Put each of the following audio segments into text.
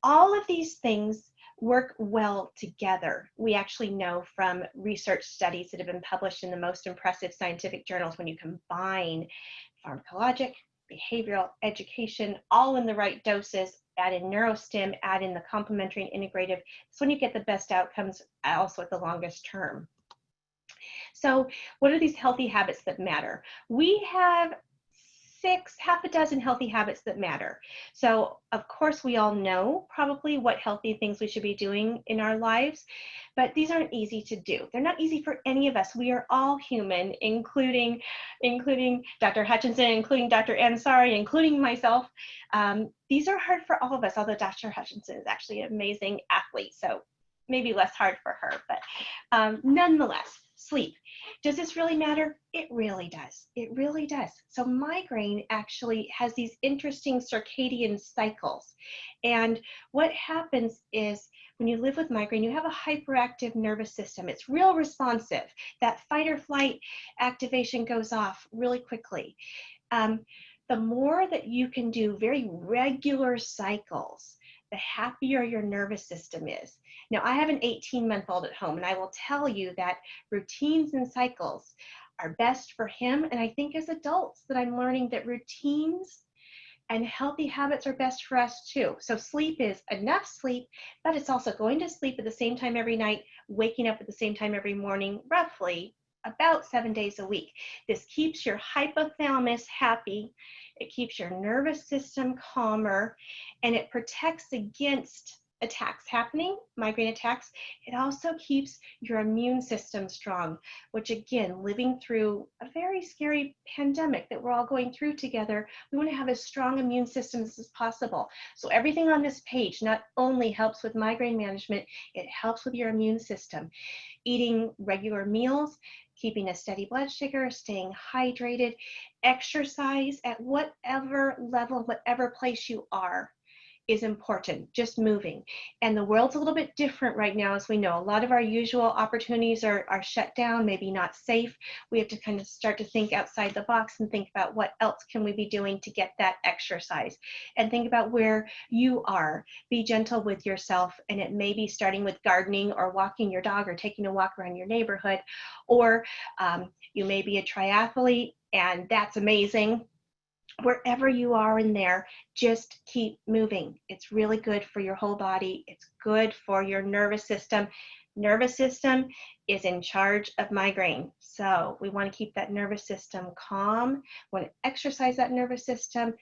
all of these things work well together. We actually know from research studies that have been published in the most impressive scientific journals, when you combine pharmacologic, behavioral, education, all in the right doses, add in neurostim, add in the complementary and integrative, it's when you get the best outcomes, also at the longest term. So what are these healthy habits that matter? We have half a dozen healthy habits that matter. So of course we all know probably what healthy things we should be doing in our lives, but these aren't easy to do. They're not easy for any of us. We are all human, including Dr. Hutchinson, including Dr. Ansari, including myself. These are hard for all of us, although Dr. Hutchinson is actually an amazing athlete, so maybe less hard for her, but nonetheless, sleep. Does this really matter? It really does. It really does. So migraine actually has these interesting circadian cycles. And what happens is when you live with migraine, you have a hyperactive nervous system. It's real responsive. That fight or flight activation goes off really quickly. The more that you can do very regular cycles, the happier your nervous system is. Now, I have an 18-month-old at home, and I will tell you that routines and cycles are best for him. And I think as adults that I'm learning that routines and healthy habits are best for us too. So sleep is enough sleep, but it's also going to sleep at the same time every night, waking up at the same time every morning, roughly about 7 days a week. This keeps your hypothalamus happy. It keeps your nervous system calmer, and it protects against attacks happening, migraine attacks. It also keeps your immune system strong, which again, living through a very scary pandemic that we're all going through together, we want to have as strong immune systems as possible. So everything on this page not only helps with migraine management, it helps with your immune system. Eating regular meals, keeping a steady blood sugar, staying hydrated, exercise at whatever level, whatever place you are, is important, just moving. And the world's a little bit different right now, as we know. A lot of our usual opportunities are shut down, maybe not safe. We have to kind of start to think outside the box and think about what else can we be doing to get that exercise. And think about where you are. Be gentle with yourself, and it may be starting with gardening or walking your dog or taking a walk around your neighborhood, or you may be a triathlete, and that's amazing. Wherever you are in there, just keep moving. It's really good for your whole body. It's good for your nervous system. Nervous system is in charge of migraine. So we want to keep that nervous system calm. We want to exercise that nervous system,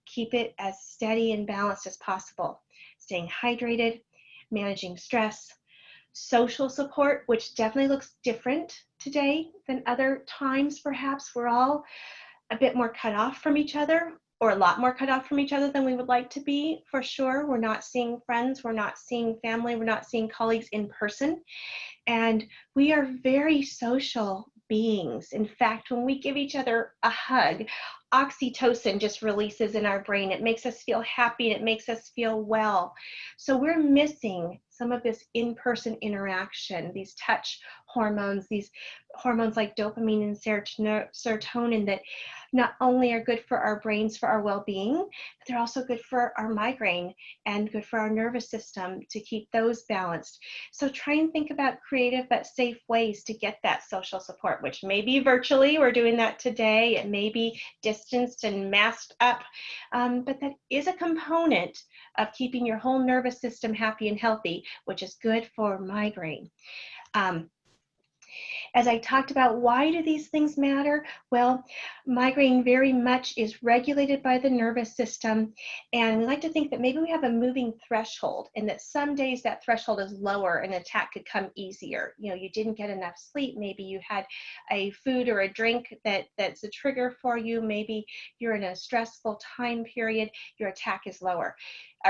keep it as steady and balanced as possible. Staying hydrated, managing stress, social support, which definitely looks different today than other times perhaps. We're all a bit more cut off from each other, or a lot more cut off from each other than we would like to be, for sure. We're not seeing friends, we're not seeing family, we're not seeing colleagues in person. And we are very social beings. In fact, when we give each other a hug, oxytocin just releases in our brain. It makes us feel happy, and it makes us feel well. So we're missing some of this in-person interaction, these touch hormones, these hormones like dopamine and serotonin that not only are good for our brains, for our well-being, but they're also good for our migraine and good for our nervous system to keep those balanced. So try and think about creative but safe ways to get that social support, which may be virtually. We're doing that today. It may be distanced and masked up, but that is a component of keeping your whole nervous system happy and healthy, which is good for migraine. As I talked about, why do these things matter? Well, migraine very much is regulated by the nervous system, and we like to think that maybe we have a moving threshold, and that some days that threshold is lower and an attack could come easier. You know, you didn't get enough sleep, maybe you had a food or a drink that's a trigger for you, maybe you're in a stressful time period, your attack is lower.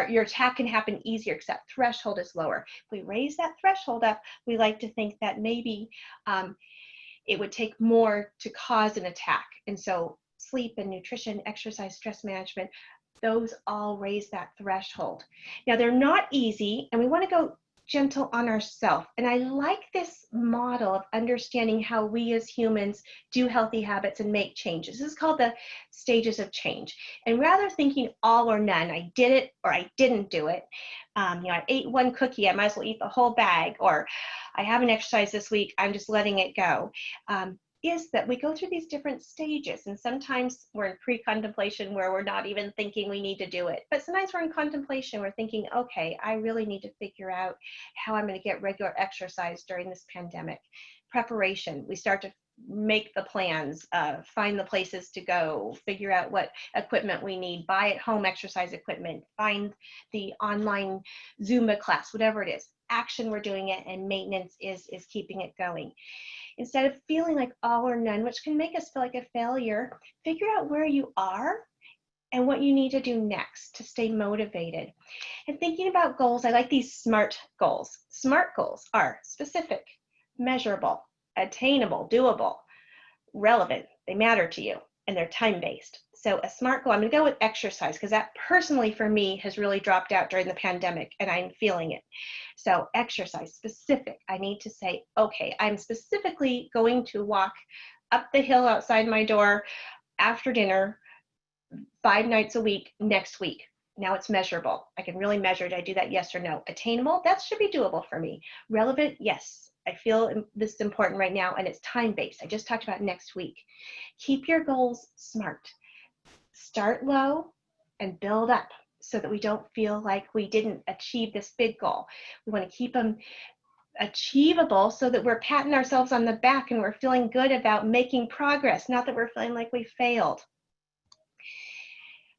Your attack can happen easier because that threshold is lower. If we raise that threshold up, we like to think that maybe it would take more to cause an attack. And so sleep and nutrition, exercise, stress management, those all raise that threshold. Now they're not easy, and we want to go gentle on ourselves. And I like this model of understanding how we as humans do healthy habits and make changes. This is called the stages of change. And rather thinking all or none, I did it or I didn't do it. I ate one cookie, I might as well eat the whole bag, or I haven't exercised this week, I'm just letting it go. Is that we go through these different stages, and sometimes we're in pre-contemplation where we're not even thinking we need to do it, but sometimes we're in contemplation, we're thinking, okay, I really need to figure out how I'm going to get regular exercise during this pandemic. Preparation, we start to make the plans, find the places to go, figure out what equipment we need, buy at home exercise equipment, find the online Zumba class, whatever it is. Action, we're doing it, and maintenance is keeping it going. Instead of feeling like all or none, which can make us feel like a failure, figure out where you are and what you need to do next to stay motivated. And thinking about goals, I like these SMART goals. SMART goals are specific, measurable, attainable, doable, relevant, they matter to you, and they're time-based. So a SMART goal, I'm going to go with exercise because that personally for me has really dropped out during the pandemic and I'm feeling it. So exercise, specific. I need to say, okay, I'm specifically going to walk up the hill outside my door after dinner 5 nights a week next week. Now it's measurable. I can really measure, did I do that, yes or no? Attainable, that should be doable for me. Relevant, yes. I feel this is important right now, and it's time-based. I just talked about next week. Keep your goals SMART. Start low and build up so that we don't feel like we didn't achieve this big goal. We want to keep them achievable so that we're patting ourselves on the back and we're feeling good about making progress, not that we're feeling like we failed.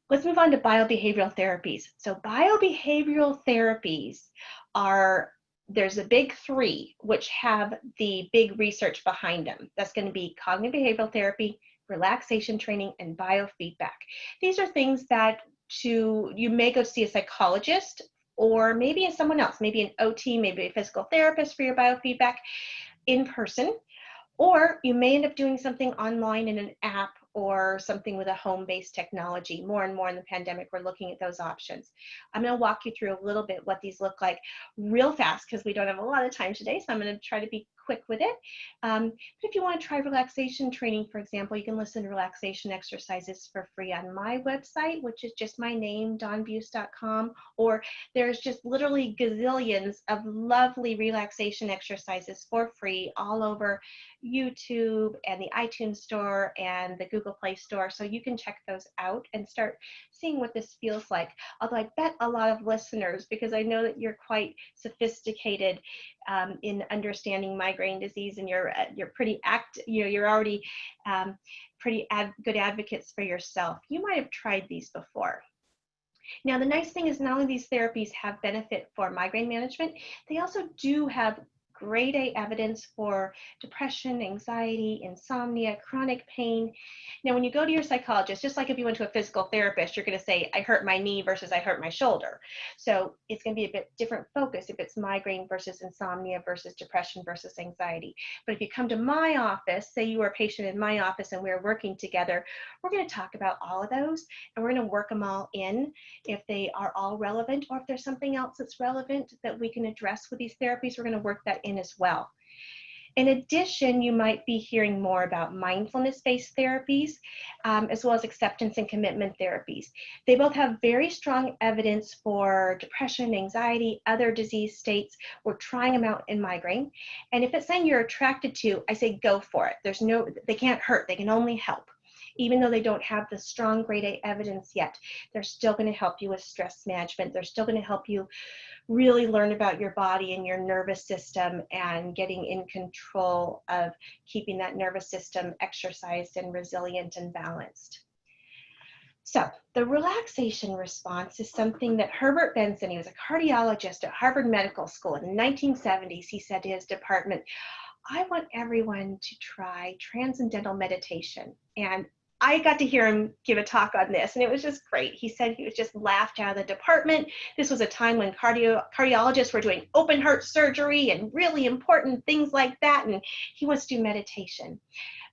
Let's move on to biobehavioral therapies. So biobehavioral therapies are, there's a big three which have the big research behind them. That's going to be cognitive behavioral therapy, relaxation training, and biofeedback. These are things that you may go see a psychologist or maybe someone else, maybe an OT, maybe a physical therapist for your biofeedback in person, or you may end up doing something online in an app or something with a home-based technology. More and more in the pandemic, we're looking at those options. I'm going to walk you through a little bit what these look like real fast because we don't have a lot of time today, so I'm going to try to be quick with it. But if you want to try relaxation training, for example, you can listen to relaxation exercises for free on my website, which is just my name, dawnbuse.com, or there's just literally gazillions of lovely relaxation exercises for free all over YouTube and the iTunes store and the Google Play Store, so you can check those out and start seeing what this feels like. Although I bet a lot of listeners, because I know that you're quite sophisticated in understanding migraine disease, and you're pretty you're already pretty good advocates for yourself. You might have tried these before. Now, the nice thing is not only these therapies have benefit for migraine management, they also do have grade A evidence for depression, anxiety, insomnia, chronic pain. Now, when you go to your psychologist, just like if you went to a physical therapist, you're going to say, I hurt my knee versus I hurt my shoulder. So it's going to be a bit different focus if it's migraine versus insomnia versus depression versus anxiety. But if you come to my office, say you were a patient in my office and we're working together, we're going to talk about all of those and we're going to work them all in if they are all relevant, or if there's something else that's relevant that we can address with these therapies, we're going to work that in as well. In addition, you might be hearing more about mindfulness-based therapies, as well as acceptance and commitment therapies. They both have very strong evidence for depression, anxiety, other disease states. We're trying them out in migraine. And if it's something you're attracted to, I say go for it. They can't hurt, they can only help. Even though they don't have the strong grade A evidence yet, they're still going to help you with stress management. They're still going to help you really learn about your body and your nervous system and getting in control of keeping that nervous system exercised and resilient and balanced. So the relaxation response is something that Herbert Benson, he was a cardiologist at Harvard Medical School in the 1970s, he said to his department, I want everyone to try transcendental meditation. And I got to hear him give a talk on this, and it was just great. He said he was just laughed out of the department. This was a time when cardiologists were doing open heart surgery and really important things like that, and he wants to do meditation.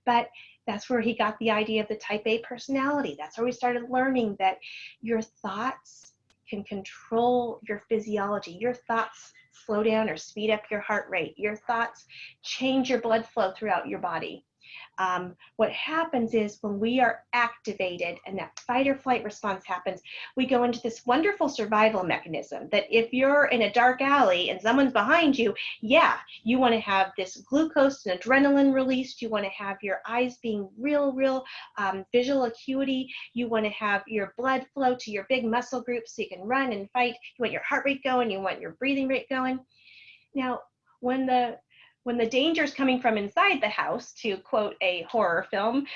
But that's where he got the idea of the type A personality. That's where we started learning that your thoughts can control your physiology. Your thoughts slow down or speed up your heart rate. Your thoughts change your blood flow throughout your body. What happens is when we are activated and that fight or flight response happens, we go into this wonderful survival mechanism that if you're in a dark alley and someone's behind you, yeah, you want to have this glucose and adrenaline released. You want to have your eyes being real visual acuity. You want to have your blood flow to your big muscle groups so you can run and fight. You want your heart rate going. You want your breathing rate going. Now, when the danger is coming from inside the house, to quote a horror film,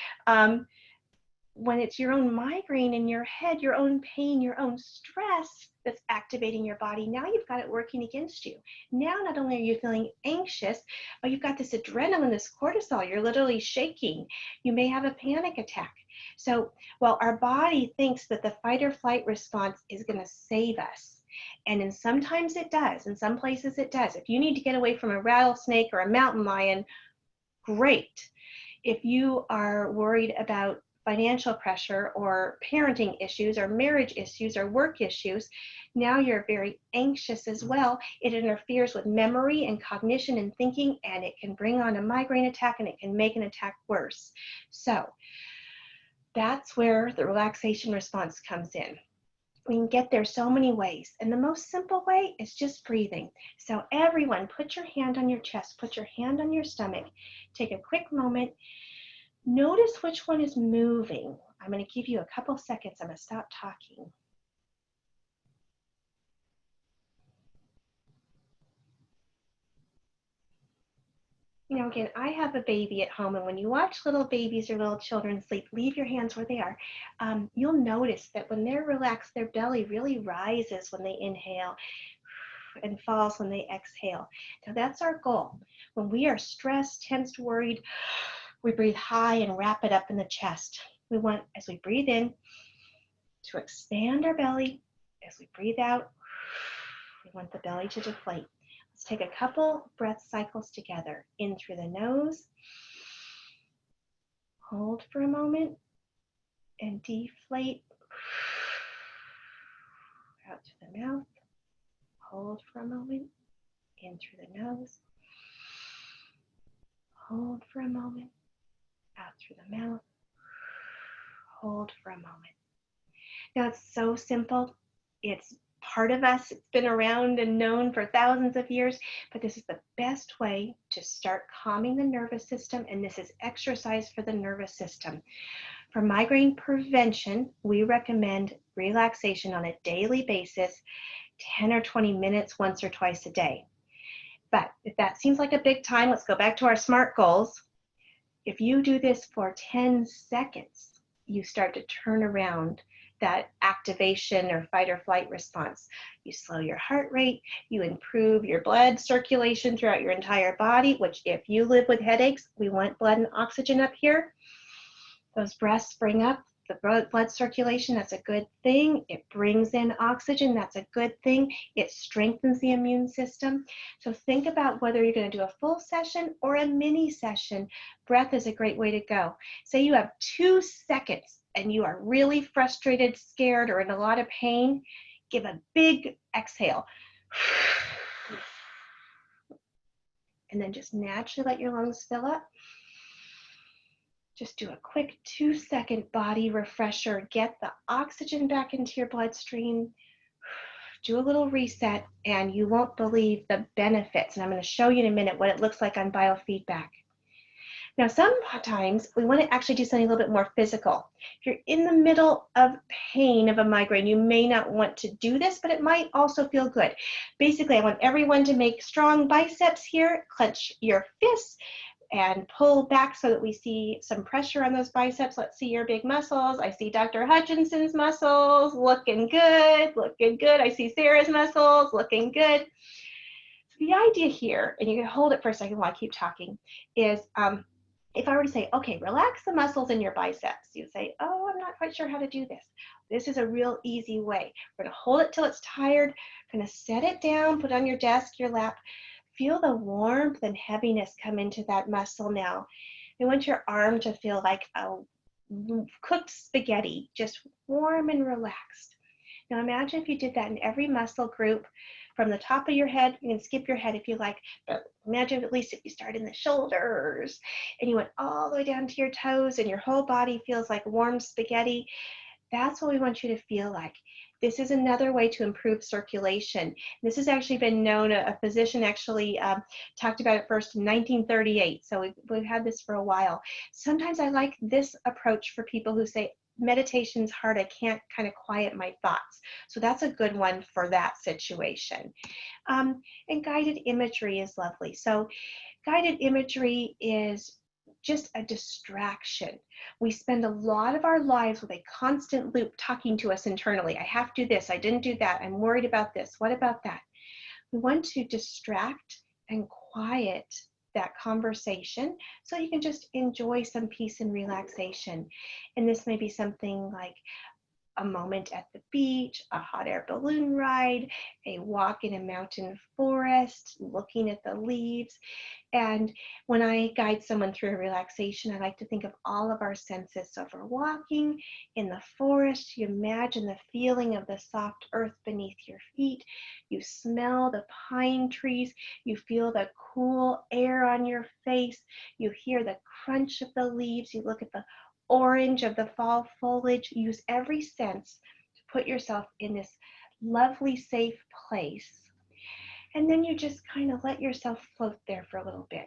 when it's your own migraine in your head, your own pain, your own stress that's activating your body, now you've got it working against you. Now, not only are you feeling anxious, but you've got this adrenaline, this cortisol, you're literally shaking. You may have a panic attack. So while our body thinks that the fight or flight response is going to save us, and sometimes it does, in some places it does. If you need to get away from a rattlesnake or a mountain lion, great. If you are worried about financial pressure or parenting issues or marriage issues or work issues, now you're very anxious as well. It interferes with memory and cognition and thinking, and it can bring on a migraine attack, and it can make an attack worse. So that's where the relaxation response comes in. We can get there so many ways, and the most simple way is just breathing. So everyone, put your hand on your chest, put your hand on your stomach, take a quick moment, notice which one is moving. I'm going to give you a couple seconds. I'm going to stop talking. You know, again, I have a baby at home, and when you watch little babies or little children sleep, leave your hands where they are. You'll notice that when they're relaxed, their belly really rises when they inhale and falls when they exhale. Now that's our goal. When we are stressed, tensed, worried, we breathe high and wrap it up in the chest. We want, as we breathe in, to expand our belly. As we breathe out, we want the belly to deflate. Let's take a couple breath cycles together. In through the nose, hold for a moment, and deflate. Out to the mouth, hold for a moment, in through the nose, hold for a moment, out through the mouth, hold for a moment. Now it's so simple. It's part of us. It's been around and known for thousands of years, but this is the best way to start calming the nervous system, and this is exercise for the nervous system. For migraine prevention, we recommend relaxation on a daily basis, 10 or 20 minutes once or twice a day. But if that seems like a big time, let's go back to our SMART goals. If you do this for 10 seconds, you start to turn around that activation or fight or flight response. You slow your heart rate, you improve your blood circulation throughout your entire body, which if you live with headaches, we want blood and oxygen up here. Those breaths bring up the blood circulation, that's a good thing. It brings in oxygen, that's a good thing. It strengthens the immune system. So think about whether you're going to do a full session or a mini session. Breath is a great way to go. Say you have 2 seconds and you are really frustrated, scared, or in a lot of pain, give a big exhale. And then just naturally let your lungs fill up. Just do a quick 2-second body refresher. Get the oxygen back into your bloodstream. Do a little reset, and you won't believe the benefits. And I'm going to show you in a minute what it looks like on biofeedback. Now, sometimes we want to actually do something a little bit more physical. If you're in the middle of pain of a migraine, you may not want to do this, but it might also feel good. Basically, I want everyone to make strong biceps here, clench your fists, and pull back so that we see some pressure on those biceps. Let's see your big muscles. I see Dr. Hutchinson's muscles, looking good, looking good. I see Sarah's muscles, looking good. So the idea here, and you can hold it for a second while I keep talking, is if I were to say, okay, relax the muscles in your biceps, you say, oh, I'm not quite sure how to do this. This is a real easy way. We're going to hold it till it's tired. We're going to set it down, put it on your desk, your lap. Feel the warmth and heaviness come into that muscle now. I want your arm to feel like a cooked spaghetti, just warm and relaxed. Now imagine if you did that in every muscle group from the top of your head. You can skip your head if you like, but imagine at least if you start in the shoulders and you went all the way down to your toes and your whole body feels like warm spaghetti. That's what we want you to feel like. This is another way to improve circulation. This has actually been known, a physician actually talked about it first in 1938, so we've had this for a while. Sometimes I like this approach for people who say, meditation's hard, I can't kind of quiet my thoughts. So that's a good one for that situation. And guided imagery is lovely. So guided imagery is just a distraction. We spend a lot of our lives with a constant loop talking to us internally. I have to do this, I didn't do that, I'm worried about this, what about that? We want to distract and quiet that conversation so you can just enjoy some peace and relaxation. And this may be something like a moment at the beach, a hot air balloon ride, a walk in a mountain forest, looking at the leaves. And when I guide someone through a relaxation, I like to think of all of our senses. So if we're walking in the forest, you imagine the feeling of the soft earth beneath your feet. You smell the pine trees. You feel the cool air on your face. You hear the crunch of the leaves. You look at the orange of the fall foliage. Use every sense to put yourself in this lovely, safe place. And then you just kind of let yourself float there for a little bit.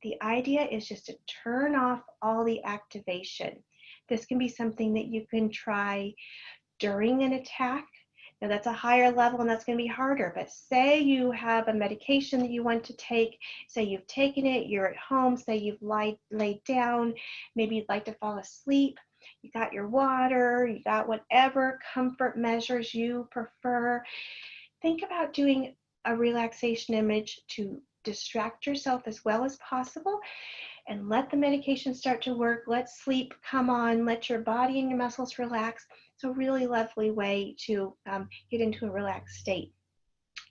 The idea is just to turn off all the activation. This can be something that you can try during an attack. Now that's a higher level and that's going to be harder, but say you have a medication that you want to take, say you've taken it, you're at home, say you've laid down, maybe you'd like to fall asleep, you got your water, you got whatever comfort measures you prefer. Think about doing a relaxation image to distract yourself as well as possible and let the medication start to work. Let sleep come on, let your body and your muscles relax. It's a really lovely way to get into a relaxed state.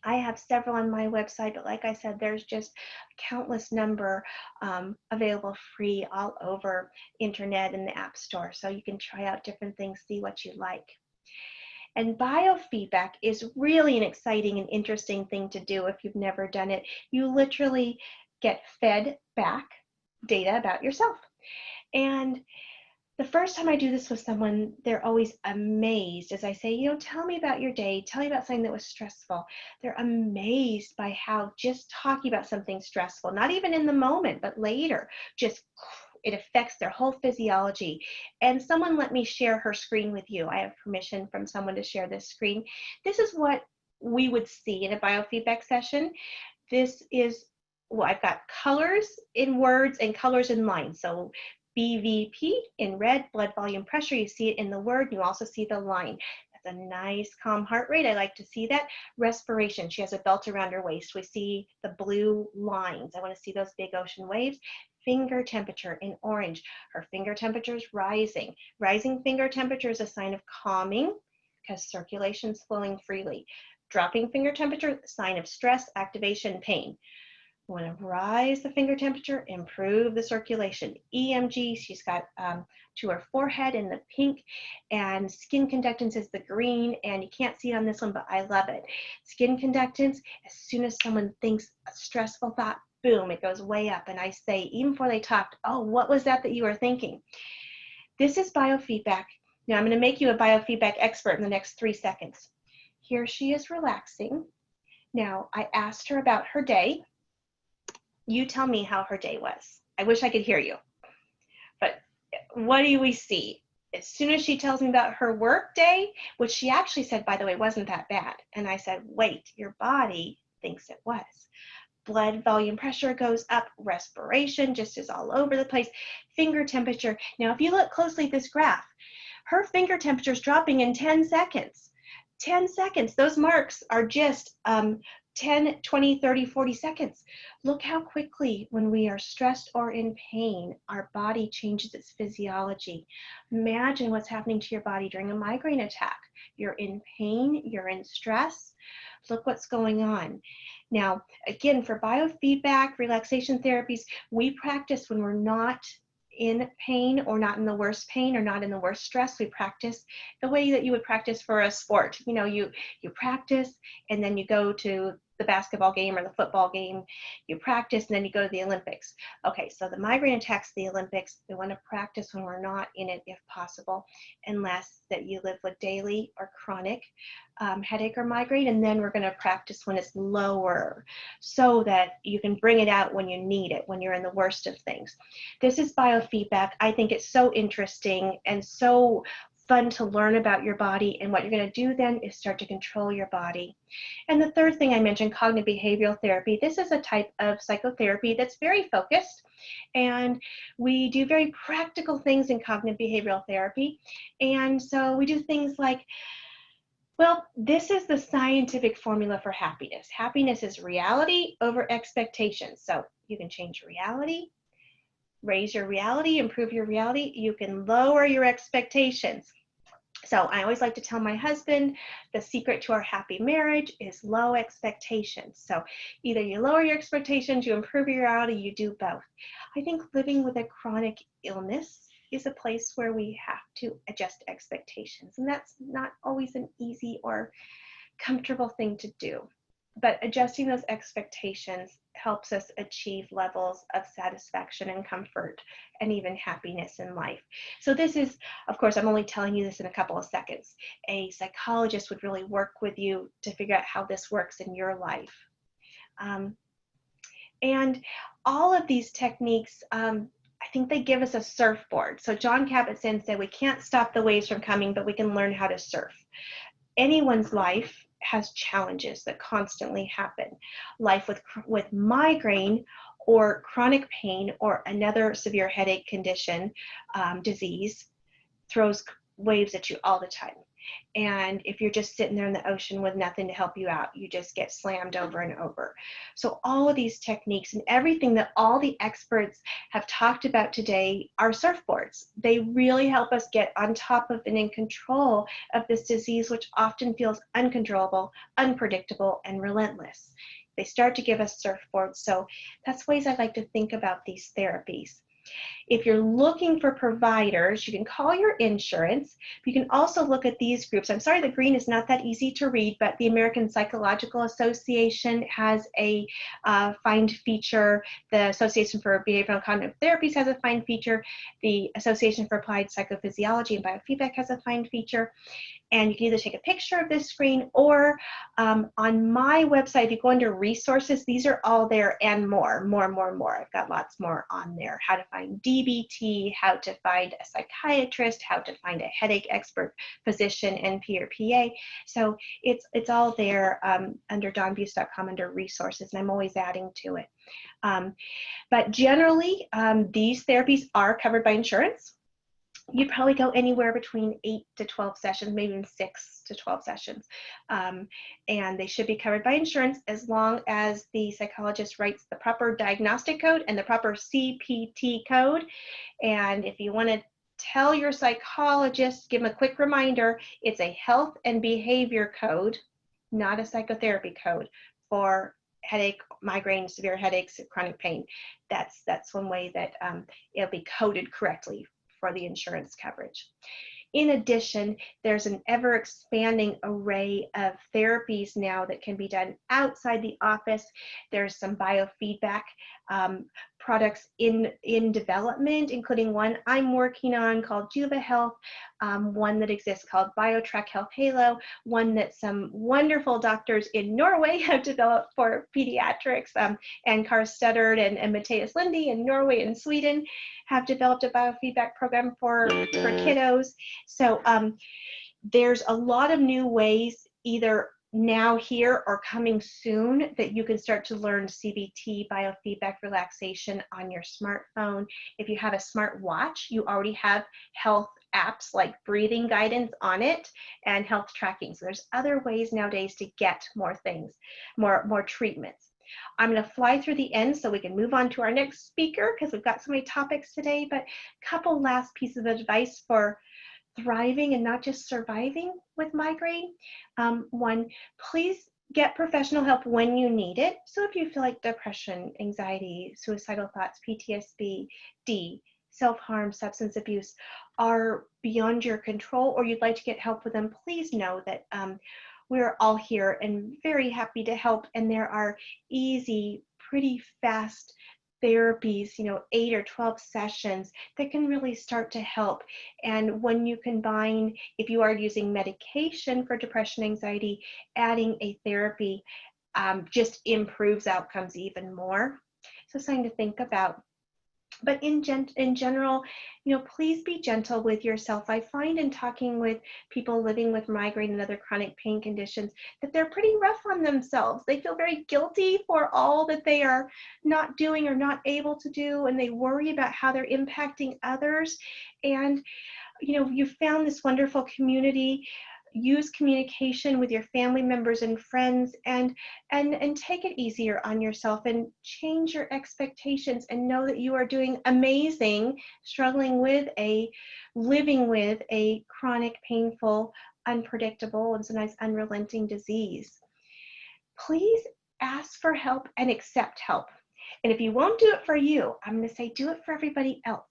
I have several on my website, but like I said, there's just a countless number available free all over internet and the App Store. So you can try out different things, see what you like. And biofeedback is really an exciting and interesting thing to do if you've never done it. You literally get fed back data about yourself. And the first time I do this with someone, they're always amazed as I say, tell me about your day, tell me about something that was stressful. They're amazed by how just talking about something stressful, not even in the moment, but later, just it affects their whole physiology. And someone let me share her screen with you. I have permission from someone to share this screen. This is what we would see in a biofeedback session. This is, well, I've got colors in words and colors in lines. So BVP in red, blood volume pressure, you see it in the word, you also see the line. That's a nice calm heart rate, I like to see that. Respiration, she has a belt around her waist, we see the blue lines, I want to see those big ocean waves. Finger temperature in orange, her finger temperature is rising. Rising finger temperature is a sign of calming because circulation is flowing freely. Dropping finger temperature, sign of stress, activation, pain. We want to rise the finger temperature, improve the circulation. EMG, she's got to her forehead in the pink, and skin conductance is the green, and you can't see it on this one, but I love it. Skin conductance, as soon as someone thinks a stressful thought, boom, it goes way up, and I say, even before they talked, oh, what was that you were thinking? This is biofeedback. Now I'm going to make you a biofeedback expert in the next 3 seconds. Here she is relaxing. Now I asked her about her day. You tell me how her day was. I wish I could hear you. But what do we see? As soon as she tells me about her work day, which she actually said, by the way, wasn't that bad. And I said, wait, your body thinks it was. Blood volume pressure goes up, respiration just is all over the place, finger temperature. Now, if you look closely at this graph, her finger temperature is dropping in 10 seconds. 10 seconds, those marks are just 10, 20, 30, 40 seconds. Look how quickly when we are stressed or in pain, our body changes its physiology. Imagine what's happening to your body during a migraine attack. You're in pain, you're in stress. Look what's going on. Now, again, for biofeedback, relaxation therapies, we practice when we're not in pain or not in the worst pain or not in the worst stress. We practice the way that you would practice for a sport. You know, you practice and then you go to the basketball game or the football game, you practice and then you go to the Olympics. Okay, so the migraine attacks the Olympics. We want to practice when we're not in it if possible, unless that you live with daily or chronic headache or migraine, and then we're going to practice when it's lower so that you can bring it out when you need it, when you're in the worst of things. This is biofeedback. I think it's so interesting and so fun to learn about your body, and what you're going to do then is start to control your body. And the third thing I mentioned, cognitive behavioral therapy. This is a type of psychotherapy that's very focused, and we do very practical things in cognitive behavioral therapy. And so we do things like, well, this is the scientific formula for happiness. Happiness is reality over expectations. So you can change reality, raise your reality, improve your reality. You can lower your expectations. So I always like to tell my husband, the secret to our happy marriage is low expectations. So either you lower your expectations, you improve your reality, you do both. I think living with a chronic illness is a place where we have to adjust expectations. And that's not always an easy or comfortable thing to do. But adjusting those expectations helps us achieve levels of satisfaction and comfort and even happiness in life. So this is, of course, I'm only telling you this in a couple of seconds. A psychologist would really work with you to figure out how this works in your life. And all of these techniques, I think they give us a surfboard. So John Kabat-Zinn said, we can't stop the waves from coming, but we can learn how to surf. Anyone's life has challenges that constantly happen. Life with migraine or chronic pain or another severe headache condition, disease, throws waves at you all the time. And if you're just sitting there in the ocean with nothing to help you out, you just get slammed over and over. So all of these techniques and everything that all the experts have talked about today are surfboards. They really help us get on top of and in control of this disease, which often feels uncontrollable, unpredictable, and relentless. They start to give us surfboards. So that's ways I like to think about these therapies. If you're looking for providers, you can call your insurance. You can also look at these groups. I'm sorry the green is not that easy to read, but the American Psychological Association has a find feature. The Association for Behavioral and Cognitive Therapies has a find feature. The Association for Applied Psychophysiology and Biofeedback has a find feature. And you can either take a picture of this screen or on my website, if you go under resources, these are all there and more. I've got lots more on there. How to find DBT, how to find a psychiatrist, how to find a headache expert, physician, NP or PA. So it's all there under dawnbuse.com under resources, and I'm always adding to it. But generally, these therapies are covered by insurance. You probably go anywhere between 8 to 12 sessions, maybe even 6 to 12 sessions. And they should be covered by insurance as long as the psychologist writes the proper diagnostic code and the proper CPT code. And if you want to tell your psychologist, give them a quick reminder, it's a health and behavior code, not a psychotherapy code for headache, migraine, severe headaches, chronic pain. That's one way that it'll be coded correctly for the insurance coverage. In addition, there's an ever-expanding array of therapies now that can be done outside the office. There's some biofeedback products in development, including one I'm working on called Juva Health, one that exists called BioTrack Health Halo, one that some wonderful doctors in Norway have developed for pediatrics, and Kar Studdard and Matthias Lindy in Norway and Sweden have developed a biofeedback program for kiddos. So there's a lot of new ways, either now here or coming soon, that you can start to learn CBT, biofeedback, relaxation on your smartphone. If you have a smart watch, you already have health apps like breathing guidance on it and health tracking. So there's other ways nowadays to get more things, more treatments. I'm going to fly through the end so we can move on to our next speaker because we've got so many topics today, but a couple last pieces of advice for thriving and not just surviving with migraine. One, please get professional help when you need it. So if you feel like depression, anxiety, suicidal thoughts, PTSD, self-harm, substance abuse are beyond your control, or you'd like to get help with them, please know that we're all here and very happy to help. And there are easy, pretty fast therapies, 8 or 12 sessions that can really start to help. And when you combine, if you are using medication for depression, anxiety, adding a therapy just improves outcomes even more. So something to think about. But in general, please be gentle with yourself. I find in talking with people living with migraine and other chronic pain conditions that they're pretty rough on themselves. They feel very guilty for all that they are not doing or not able to do, and they worry about how they're impacting others. And you found this wonderful community. Use communication with your family members and friends, and take it easier on yourself and change your expectations, and know that you are doing amazing living with a chronic, painful, unpredictable, and sometimes unrelenting disease. Please ask for help and accept help. And if you won't do it for you, I'm going to say do it for everybody else.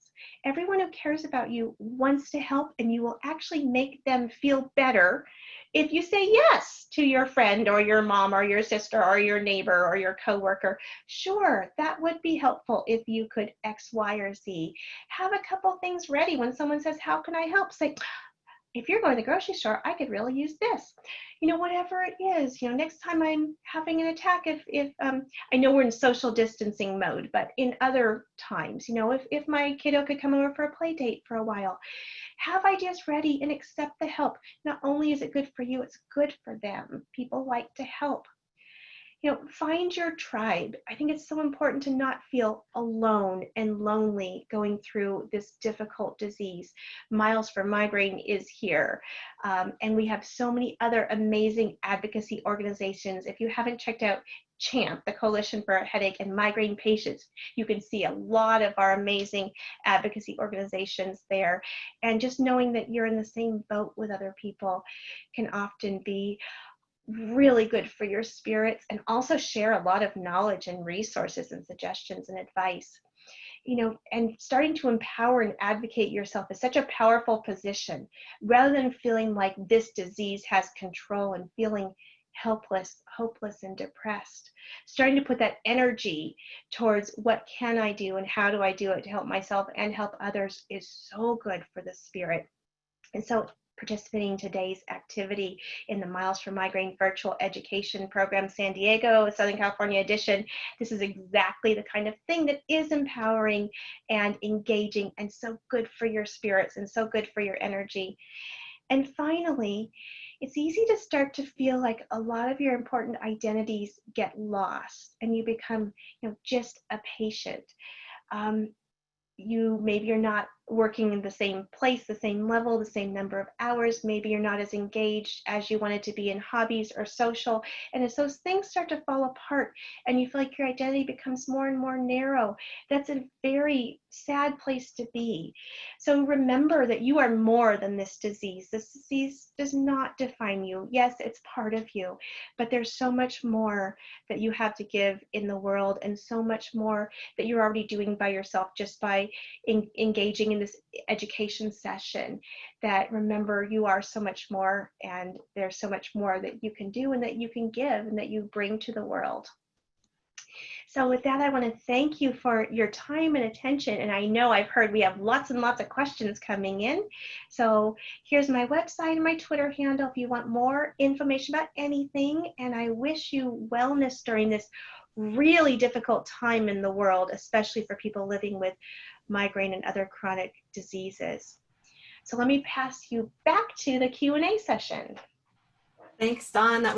Everyone who cares about you wants to help, and you will actually make them feel better if you say yes to your friend or your mom or your sister or your neighbor or your coworker. Sure, that would be helpful if you could X, Y, or Z. Have a couple things ready when someone says, how can I help? Say, if you're going to the grocery store, I could really use this. Whatever it is, next time I'm having an attack, if I know we're in social distancing mode, but in other times, if my kiddo could come over for a play date for a while, have ideas ready and accept the help. Not only is it good for you, it's good for them. People like to help. Find your tribe. I think it's so important to not feel alone and lonely going through this difficult disease. Miles for Migraine is here. And we have so many other amazing advocacy organizations. If you haven't checked out CHAMP, the Coalition for Headache and Migraine Patients, you can see a lot of our amazing advocacy organizations there. And just knowing that you're in the same boat with other people can often be really good for your spirits, and also share a lot of knowledge and resources and suggestions and advice. And starting to empower and advocate yourself is such a powerful position, rather than feeling like this disease has control and feeling helpless, hopeless, and depressed. Starting to put that energy towards what can I do and how do I do it to help myself and help others is so good for the spirit. And so participating in today's activity in the Miles for Migraine Virtual Education Program, San Diego, Southern California edition, this is exactly the kind of thing that is empowering and engaging and so good for your spirits and so good for your energy. And finally, it's easy to start to feel like a lot of your important identities get lost and you become, just a patient. Maybe you're not working in the same place, the same level, the same number of hours. Maybe you're not as engaged as you wanted to be in hobbies or social. And as those things start to fall apart and you feel like your identity becomes more and more narrow, that's a very sad place to be. So remember that you are more than this disease. This disease does not define you. Yes, it's part of you, but there's so much more that you have to give in the world, and so much more that you're already doing by yourself just by engaging in this education session. That remember, you are so much more, and there's so much more that you can do and that you can give and that you bring to the world. So with that, I want to thank you for your time and attention. And I know I've heard we have lots and lots of questions coming in. So here's my website and my Twitter handle if you want more information about anything. And I wish you wellness during this really difficult time in the world, especially for people living with migraine and other chronic diseases. So let me pass you back to the Q&A session. Thanks, Dawn. That